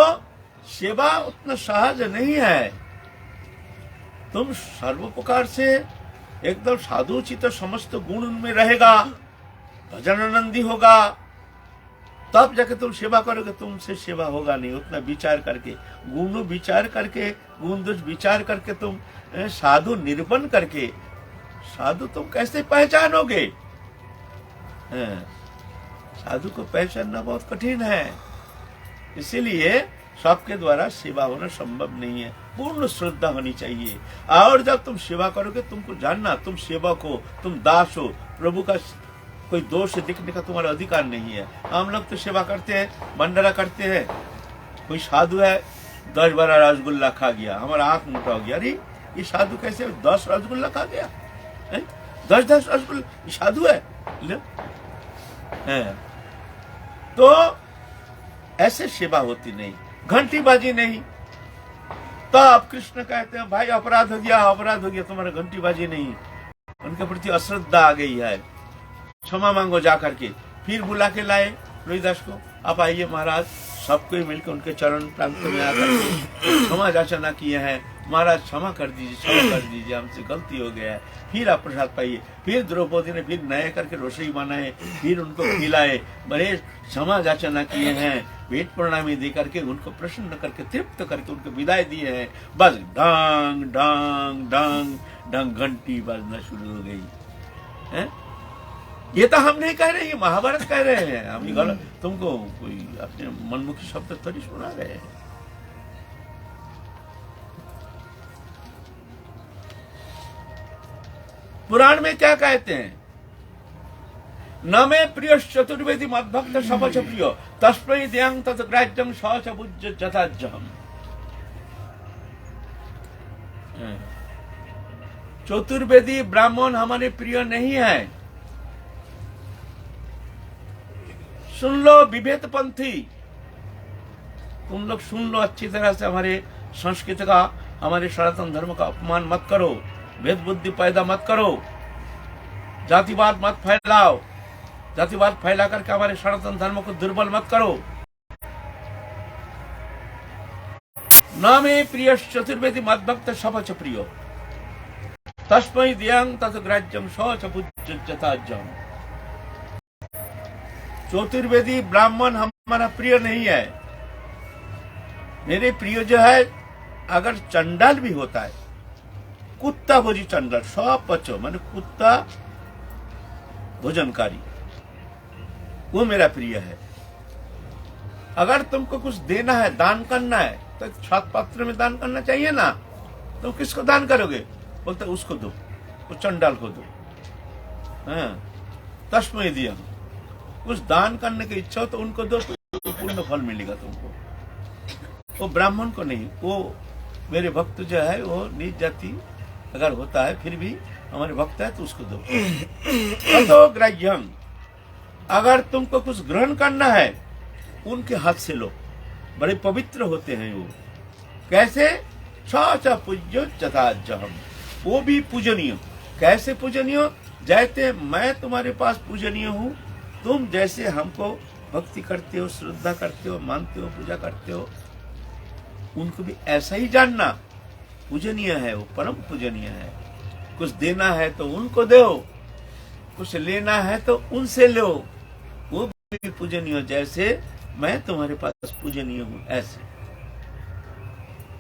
सेवा उतना सहज नहीं है। तुम सर्वप्रकार से एकदम साधुचित समस्त गुण उनमें रहेगा, भजन आनंदी होगा, तब जाके तुम सेवा करोगे। तुमसे सेवा होगा नहीं। उतना विचार करके, गुण विचार करके, गुण दोष विचार करके, तुम साधु निरूपण करके साधु तुम कैसे पहचानोगे? साधु को पहचानना बहुत कठिन है। इसीलिए सबके द्वारा सेवा होना संभव नहीं है। पूर्ण श्रद्धा होनी चाहिए। और जब तुम सेवा करोगे, तुमको जानना तुम सेवक हो, तुम दास हो, प्रभु का कोई दोष दिखने का तुम्हारा अधिकार नहीं है। हम लोग तो सेवा करते हैं, भंडारा करते हैं, कोई साधु है 10-12 रसगुल्ला खा गया, हमारा आंख मोटा हो गया, अरे ये साधु कैसे 10 रसगुल्ला खा गया, 10-10 रसगुल्ला, ये साधु है? तो ऐसे सेवा होती नहीं, घंटी बाजी नहीं। तब कृष्ण कहते हैं भाई अपराध हो गया, अपराध हो गया, तुम्हारा घंटी बाजी नहीं, उनके प्रति अश्रद्धा आ गई है, क्षमा मांगो जा करके। फिर बुला के लाए रोहिदास को, आप आइए महाराज, सबको मिलकर उनके चरण प्रांत में आकर क्षमा याचना किए हैं, महाराज क्षमा कर दीजिए, क्षमा कर दीजिए, हमसे गलती हो गया है। फिर आप प्रसाद पाइए। फिर द्रौपदी ने फिर नए करके रसोई बनाए, फिर उनको खिलाए, बड़े क्षमा याचना किए हैं, भेंट प्रणामी दे करके उनको प्रसन्न करके तृप्त करके उनको विदाई दिए हैं। बस डांग डांग डांग डांग घंटी बजना शुरू हो गई है। ये तो हम नहीं कह रहे, ये महाभारत कह रहे हैं हम। गलत, तुमको कोई अपने मनमुखी शब्द थोड़ी सुना रहे हैं। पुराण में क्या कहते हैं? न मे प्रिय चतुर्वेदी मद्भक्त सबच प्रिय तस्मै देयं तत्ग्राह्यं सच बुज्य जथाज्यहम्। चतुर्वेदी ब्राह्मण हमारे प्रिय नहीं है। सुन लो विभेद पंथी, तुम लोग सुन लो अच्छी तरह से, हमारे संस्कृति का, हमारे सनातन धर्म का अपमान मत करो, भेद बुद्धि पैदा मत करो, जातिवाद मत फैलाओ, जातिवाद फैला करके हमारे सनातन धर्म को दुर्बल मत करो। न मे प्रिय चतुर्वेदी मद्भक्त सबच प्रिय तस्मै देयं तत्ग्राह्यं सच बुज्य जथाज्यहम्। चतुर्वेदी ब्राह्मण हमारा प्रिय नहीं है। मेरे प्रिय जो है, अगर चंडाल भी होता है, कुत्ता भोजी चंडाल, सब बच्चों माने कुत्ता भोजनकारी, वो मेरा प्रिय है। अगर तुमको कुछ देना है, दान करना है, तो छात्र पात्र में दान करना चाहिए ना। तुम किसको दान करोगे? बोलते उसको दो, वो चंडाल को दो। तस्मै देयं, कुछ दान करने की इच्छा हो तो उनको दो, तो पूर्ण फल मिलेगा तुमको। वो ब्राह्मण को नहीं, वो मेरे भक्त जो है वो नीच जाति अगर होता है फिर भी हमारे भक्त है तो उसको दो। तो ग्राह्यं, अगर तुमको कुछ ग्रहण करना है उनके हाथ से लो, बड़े पवित्र होते हैं वो। कैसे? सच पूज्य जथाज्यहम्, वो भी पूजनीय। कैसे पूजनीय? जैसे मैं तुम्हारे पास पूजनीय हूँ, तुम जैसे हमको भक्ति करते हो, श्रद्धा करते हो, मानते हो, पूजा करते हो, उनको भी ऐसा ही जानना। पूजनीय है वो, परम पूजनीय है। कुछ देना है तो उनको दो, कुछ लेना है तो उनसे लो, वो भी पूजनीय, जैसे मैं तुम्हारे पास पूजनीय हूं ऐसे।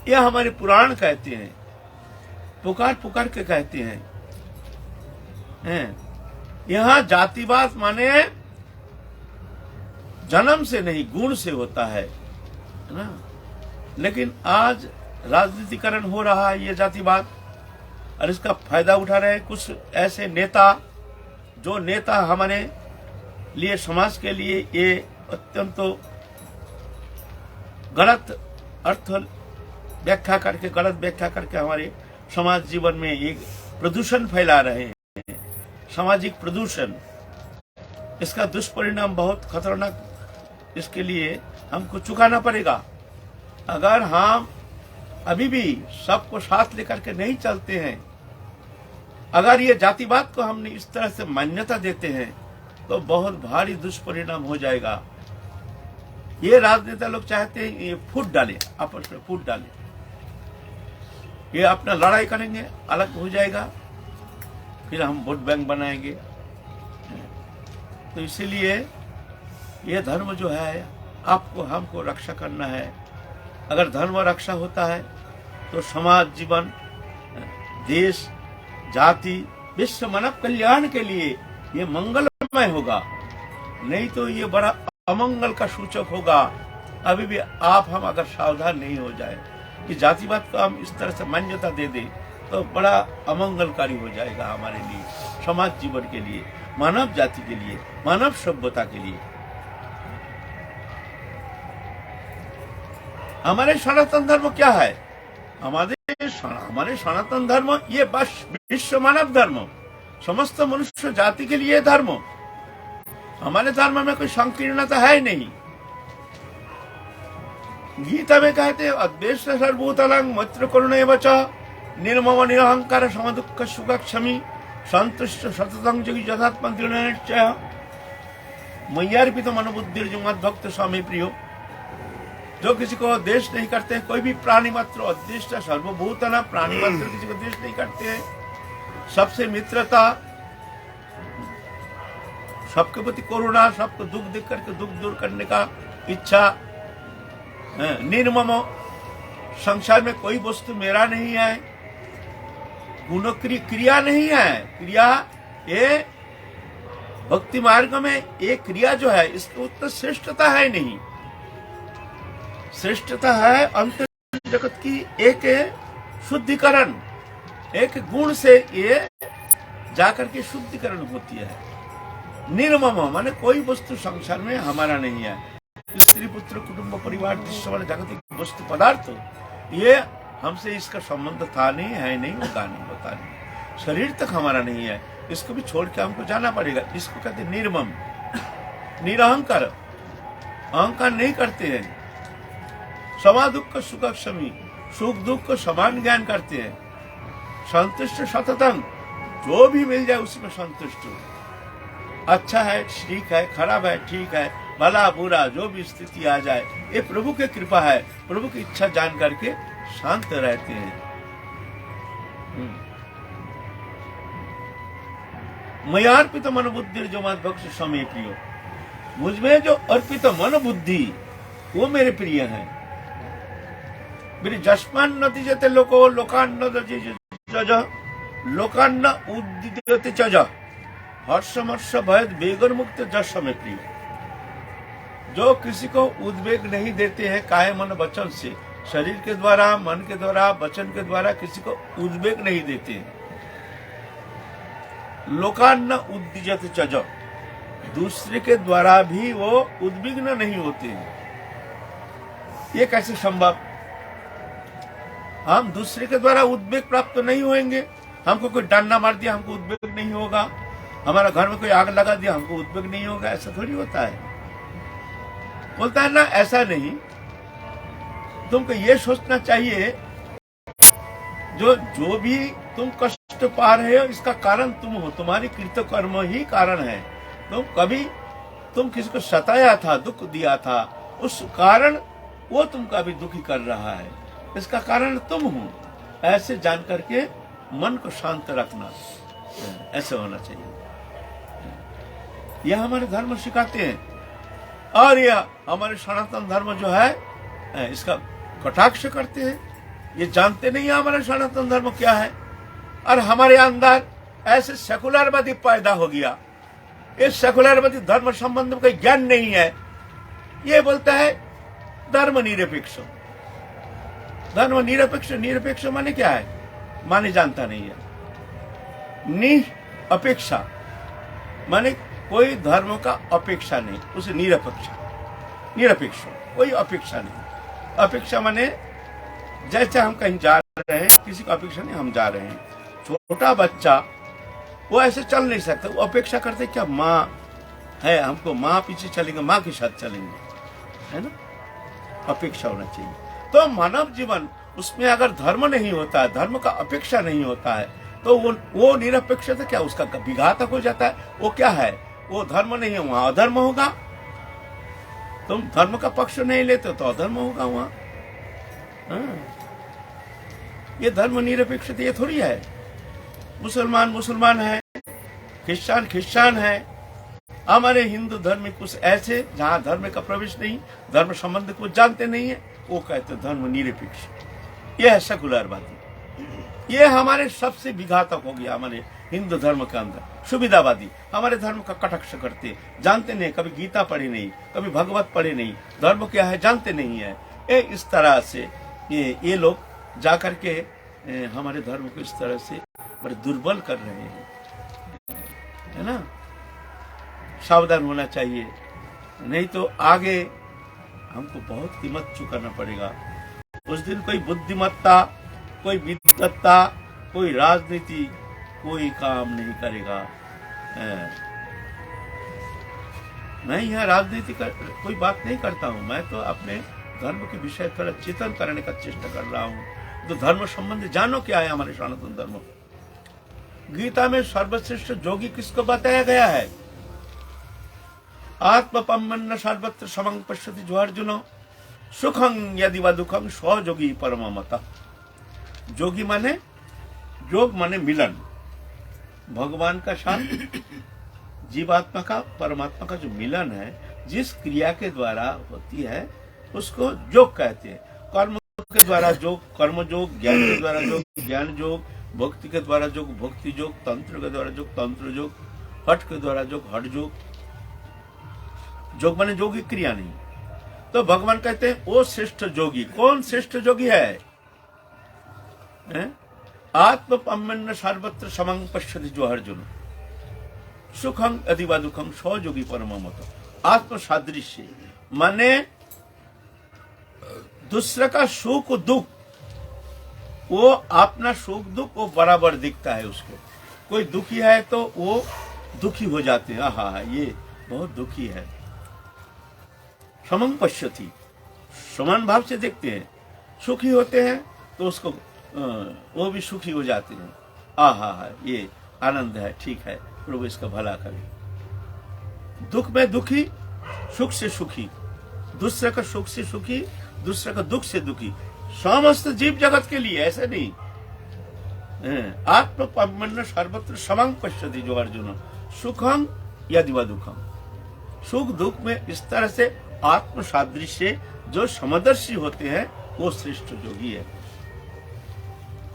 यह हमारे पुराण कहते हैं, पुकार पुकार के कहते हैं। यहाँ जातिवाद माने जन्म से नहीं, गुण से होता है ना। लेकिन आज राजनीतिकरण हो रहा है ये जातिवाद, और इसका फायदा उठा रहे हैं कुछ ऐसे नेता, जो नेता हमारे लिए, समाज के लिए ये अत्यंत गलत अर्थ व्याख्या करके, गलत व्याख्या करके हमारे समाज जीवन में एक प्रदूषण फैला रहे हैं, सामाजिक प्रदूषण। इसका दुष्परिणाम बहुत खतरनाक, इसके लिए हमको चुकाना पड़ेगा। अगर हम अभी भी सबको साथ लेकर के नहीं चलते हैं, अगर ये जातिवाद को हमने इस तरह से मान्यता देते हैं, तो बहुत भारी दुष्परिणाम हो जाएगा। ये राजनेता लोग चाहते हैं ये फूट डाले, आपस में फूट डाले, ये अपना लड़ाई करेंगे, अलग हो जाएगा, फिर हम वोट बैंक बनाएंगे। तो इसीलिए ये धर्म जो है आपको हमको रक्षा करना है। अगर धर्म रक्षा होता है तो समाज जीवन, देश, जाति, विश्व मानव कल्याण के लिए ये मंगलमय होगा, नहीं तो ये बड़ा अमंगल का सूचक होगा। अभी भी आप हम अगर सावधान नहीं हो जाए कि जातिवाद को हम इस तरह से मान्यता दे दे, तो बड़ा अमंगलकारी हो जाएगा हमारे लिए, समाज जीवन के लिए, मानव जाति के लिए, मानव सभ्यता के लिए। हमारे सनातन धर्म क्या है? हमारे सनातन धर्म ये बस विश्व मानव धर्म, समस्त मनुष्य जाति के लिए धर्म। हमारे धर्म में कोई संकीर्णता है नहीं। गीता में कहते हैं अद्वेष सर्वभूतानां मैत्र करुणैव च निर्मम निरहंकार समदुःख सुख क्षमी संतुष्ट सततं जगि यथात्मा दृढ़ मय्यार्पित मनोबुद्धिर जो मद्भक्त स्वामी प्रियो। जो किसी को द्वेष नहीं करते, कोई भी प्राणी मात्र, अद्वेष्ट सर्वभूतानां, प्राणी मात्र किसी को द्वेष नहीं करते हैं, सबसे मित्रता, सबके प्रति करुणा, सबको दुख देख करके दुख दूर करने का इच्छा, निर्मम, संसार में कोई वस्तु मेरा नहीं है, गुण क्रिया नहीं है। क्रिया ये भक्ति मार्ग में एक क्रिया जो है, इसके उत्तर श्रेष्ठता है नहीं। श्रेष्ठता है अंत जगत की एक शुद्धिकरण, एक गुण से ये जाकर के शुद्धिकरण होती है। निर्मम माने कोई वस्तु संसार में हमारा नहीं है। स्त्री पुत्र कुटुंब परिवार दृश्य वाले जागतिक वस्तु पदार्थ, ये हमसे इसका संबंध था नहीं, है नहीं, होगा नहीं, होता नहीं। शरीर तक हमारा नहीं है, इसको भी छोड़ के हमको जाना पड़ेगा। इसको कहते हैं निर्मम, निरहंकार, अहंकार नहीं करते हैं। समा दुख सुख क्षमी, सुख दुख को समान ज्ञान करते हैं। संतुष्ट सततं, जो भी मिल जाए उसमें संतुष्ट हो। अच्छा है ठीक है, खराब है ठीक है, भला बुरा जो भी स्थिति आ जाए, ये प्रभु की कृपा है। प्रभु की इच्छा जान करके शांत रहते हैं। मयार्पित मन बुद्धि जो मत भक्त समय प्रियो, मुझमें जो अर्पित मन बुद्धि वो मेरे प्रिय है। मेरी जस्मान नतीजते लोको लोकान्न जज लोकान्न उद्दित चज हर्षमर्ष भयद बेगर मुक्त जस में प्रिय। जो किसी को उद्वेग नहीं देते हैं काय मन वचन से, शरीर के द्वारा, मन के द्वारा, वचन के द्वारा किसी को उद्वेग नहीं देते हैं। लोकान्न उद्दिजत चज, दूसरे के द्वारा भी वो उद्विग्न नहीं होते हैं। ये कैसे संभव? हम दूसरे के द्वारा उद्वेग प्राप्त नहीं होंगे। हमको कोई डंडा मार दिया, हमको उद्वेग नहीं होगा। हमारा घर में कोई आग लगा दिया, हमको उद्वेग नहीं होगा। ऐसा थोड़ी होता है। बोलता है ना, ऐसा नहीं। तुमको ये सोचना चाहिए जो भी तुम कष्ट पा रहे हो, इसका कारण तुम हो, तुम्हारी कृत कर्म ही कारण है। तुम किसी को सताया था, दुख दिया था, उस कारण वो तुमको अभी दुखी कर रहा है, इसका कारण तुम हो। ऐसे जान करके मन को शांत रखना, ऐसे होना चाहिए। यह हमारे धर्म सिखाते हैं। और यह हमारे सनातन धर्म जो है इसका कटाक्ष करते हैं। ये जानते नहीं है हमारा सनातन धर्म क्या है। और हमारे अंदर ऐसे सेकुलरवादी पैदा हो गया। इस सेकुलरवादी धर्म संबंध में कोई ज्ञान नहीं है। ये बोलता है धर्म निरपेक्ष। धर्म निरपेक्ष, निरपेक्ष माने क्या है? माने जानता नहीं है। निरपेक्षा माने कोई धर्म का अपेक्षा नहीं, उसे निरपेक्ष, निरपेक्ष, कोई अपेक्षा नहीं। अपेक्षा माने जैसे हम कहीं जा रहे हैं, किसी को अपेक्षा नहीं, हम जा रहे हैं। छोटा बच्चा वो ऐसे चल नहीं सकता, वो अपेक्षा करते क्या माँ है, हमको माँ पीछे चलेंगे, माँ के साथ चलेंगे, है ना? अपेक्षा होना चाहिए। तो मानव जीवन उसमें अगर धर्म नहीं होता है, धर्म का अपेक्षा नहीं होता है, तो वो निरपेक्षता क्या, उसका विघातक हो जाता है। वो क्या है? वो धर्म नहीं है, वहां अधर्म होगा। तुम धर्म का पक्ष नहीं लेते तो अधर्म होगा वहां। ये धर्म निरपेक्षता ये थोड़ी है। मुसलमान मुसलमान है, क्रिश्चियन क्रिश्चियन है। हमारे हिंदू धर्म में कुछ ऐसे जहां धर्म का प्रवेश नहीं, धर्म संबंध को जानते नहीं है, वो कहते धर्म निरपेक्ष। यह है सेकुलरवादी। ये हमारे सबसे विघातक हो गया हमारे हिंदू धर्म के अंदर। सुविधावादी हमारे धर्म का कटाक्ष करते, जानते नहीं, कभी गीता पढ़े नहीं, कभी भगवत पढ़े नहीं, धर्म क्या है जानते नहीं है। ये इस तरह से ये लोग जाकर के हमारे धर्म को इस तरह से बड़े दुर्बल कर रहे हैं, है ना? सावधान होना चाहिए, नहीं तो आगे हमको बहुत कीमत चुकाना पड़ेगा। उस दिन कोई बुद्धिमत्ता, कोई विद्वत्ता, कोई राजनीति कोई काम नहीं करेगा। मैं यहाँ राजनीति का कोई बात नहीं करता हूँ, मैं तो अपने धर्म के विषय थोड़ा चेतन करने का चेष्टा कर रहा हूँ। तो धर्म संबंधी जानो क्या है हमारे सनातन धर्म। गीता में सर्वश्रेष्ठ जोगी किसको बताया गया है? आत्मपम्मन्न सर्वत्र समं पश्यति जो अर्जुन सुखं यदि वा दुखं सो जोगी परममतः। जोगी माने, योग माने मिलन, भगवान का साथ जीवात्मा का परमात्मा का जो मिलन है, जिस क्रिया के द्वारा होती है उसको योग कहते हैं। कर्म के द्वारा योग कर्म योग, ज्ञान के द्वारा योग ज्ञान योग, भक्ति के द्वारा योग भक्ति योग, तंत्र के द्वारा योग तंत्र योग, हठ के द्वारा योग हठ योग। योग माने योगी क्रिया नहीं। तो भगवान कहते हैं वो श्रेष्ठ योगी। कौन श्रेष्ठ योगी है? आत्मपम्मन्न सर्वत्र समं पश्यति जो अर्जुन सुखं यदि वा दुखं सो योगी परममतः। आत्म सादृश्य माने दूसरे का सुख दुख, वो अपना सुख दुख वो बराबर दिखता है उसको। कोई दुखी है तो वो दुखी हो जाते हैं, आहा ये बहुत दुखी है। समं पश्यति, समान भाव से देखते हैं। सुखी होते हैं तो उसको वो भी सुखी हो जाते हैं, आहा ये आनंद है, ठीक है, प्रभु इसका भला करे। दुख में दुखी, सुख से सुखी, दूसरे का सुख से सुखी, दूसरे का दुख से दुखी, समस्त जीव जगत के लिए, ऐसे नहीं। आत्मपम्मन्न सर्वत्र समं पश्यति जो अर्जुन सुखं यदि वा दुखं। सुख दुख में इस तरह से आत्म सादृश्य जो समदर्शी होते हैं वो श्रेष्ठ योगी है।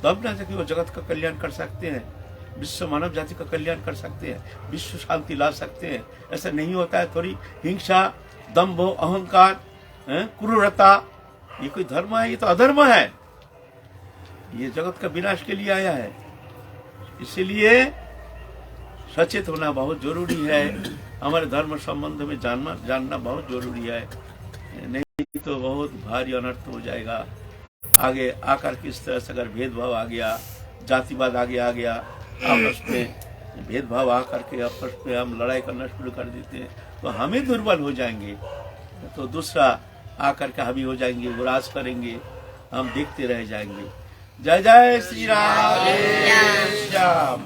तब ना कि वो जगत का कल्याण कर सकते हैं, विश्व मानव जाति का कल्याण कर सकते हैं, विश्व शांति ला सकते हैं। ऐसा नहीं होता है। थोड़ी हिंसा, दंभ, अहंकार, क्रूरता, ये कोई धर्म है? ये तो अधर्म है। ये जगत का विनाश के लिए आया है। इसीलिए सचेत होना बहुत जरूरी है। हमारे धर्म संबंध में जानना बहुत जरूरी है, नहीं तो बहुत भारी अनर्थ हो जाएगा। आगे आकर किस तरह से अगर भेदभाव आ गया, जातिवाद आगे आ गया, आपस में भेदभाव आकर के आपस में हम लड़ाई करना शुरू कर देते हैं तो हम ही दुर्बल हो जाएंगे। तो दूसरा आकर के हावी हो जाएंगे, वो राज करेंगे, हम देखते रह जाएंगे। जय जय श्री राम।